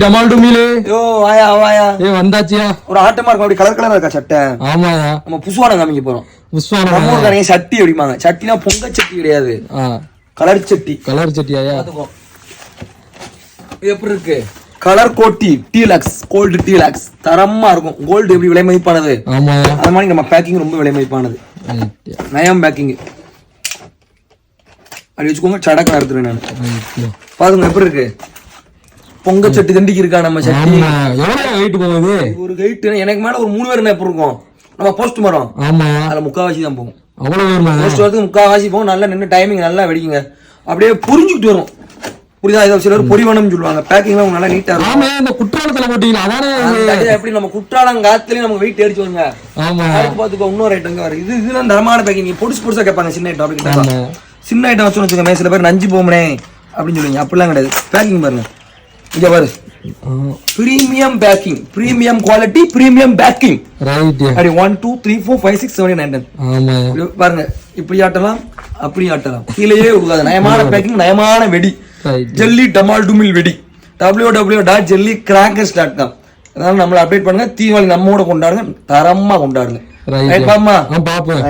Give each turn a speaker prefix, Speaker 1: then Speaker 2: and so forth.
Speaker 1: டமால் டுமிலே
Speaker 2: யோ வாயா வாயா
Speaker 1: வந்தாச்சியா
Speaker 2: ஒரு ஆட்டமா இருக்கும் அப்படி கலர் கலரா இருக்கா சட்டை
Speaker 1: ஆமாயா
Speaker 2: நம்ம புஷ்வானம் காமிக்க போறோம்
Speaker 1: புஷ்வானம்
Speaker 2: நம்ம ஊர்க்காரங்க சட்டி அப்படிமாங்க சட்டினா பொங்க சட்டி கிடையாது கலர் சட்டி
Speaker 1: கலர் சட்டியாயா
Speaker 2: இது எப்படி இருக்கு கலர் கோட்டி டீலக்ஸ் கோல்டு டீலக்ஸ் தரமா இருக்கும் கோல்டு எப்படி விலை மதிப்பானது
Speaker 1: ஆமாயா
Speaker 2: அது மாதிரி நம்ம பேக்கிங் ரொம்ப விலை மதிப்பானது நயம் பேக்கிங் அப்படி வச்சுக்கோங்க சடக்கு நடத்துறேன் நான் பாருங்க எப்படி இருக்கு பொங்க சட்டி தண்டிக்கு இருக்கா நம்ம சட்டி
Speaker 1: எவ்வளவு வெயிட் போகுது
Speaker 2: ஒரு வெயிட் எனக்கு மேல ஒரு 3 பேர் என்ன எப்படி இருக்கும் நம்ம போஸ்ட் மரம்
Speaker 1: ஆமா
Speaker 2: அதுல முக்காவாசி தான் போகும்
Speaker 1: அவ்வளவு
Speaker 2: போஸ்ட் வரதுக்கு முக்காவாசி போகும் நல்லா நின்று டைமிங் நல்லா வெடிக்குங்க அப்படியே புரிஞ்சுக்கிட்டு வரும் புரியுதா இதை சிலர் பொறிவனம்னு சொல்லுவாங்க பேக்கிங்லாம் நல்லா நீட்டா இருக்கும்
Speaker 1: ஆமா இந்த குற்றாலத்துல போட்டீங்களா அதானே
Speaker 2: எப்படி நம்ம குற்றாலம் காத்துலயும் நமக்கு வெயிட் அடிச்சு வருங்க
Speaker 1: ஆமா
Speaker 2: பாத்துக்கோ இன்னொரு ஐட்டம் இங்க வரும் இதுதான் தரமான பேக்கிங் பொடிசு பொடிசா கேட்பாங்க சின்ன ஐட்டம் அப்படி சின்ன ஐட்டம் வச்சு வச்சுக்கோங்க சில பேர் நஞ்சு போமனே அப்படின்னு சொல்லுவீங்க அப்படிலாம் கிடையாது பேக்கிங் பாருங்க இங்க பாரு premium packing premium quality premium packing
Speaker 1: right
Speaker 2: அப்படி 1 2 3 4 5 6 7 8 9
Speaker 1: ஆமா
Speaker 2: பாருங்க இப்படி ஆட்டலாம் அப்படி ஆட்டலாம் கீழேயே விழுகாது நயமான பேக்கிங் நயமான வெடி ஜெல்லி டமால் டுமில் வெடி www.jellycrackers.com அதனால நம்மள அப்டேட் பண்ணுங்க தீபாவளி நம்மோட கொண்டாடுங்க தரமா கொண்டாடுங்க ரைட் பாமா
Speaker 1: பாப்போம்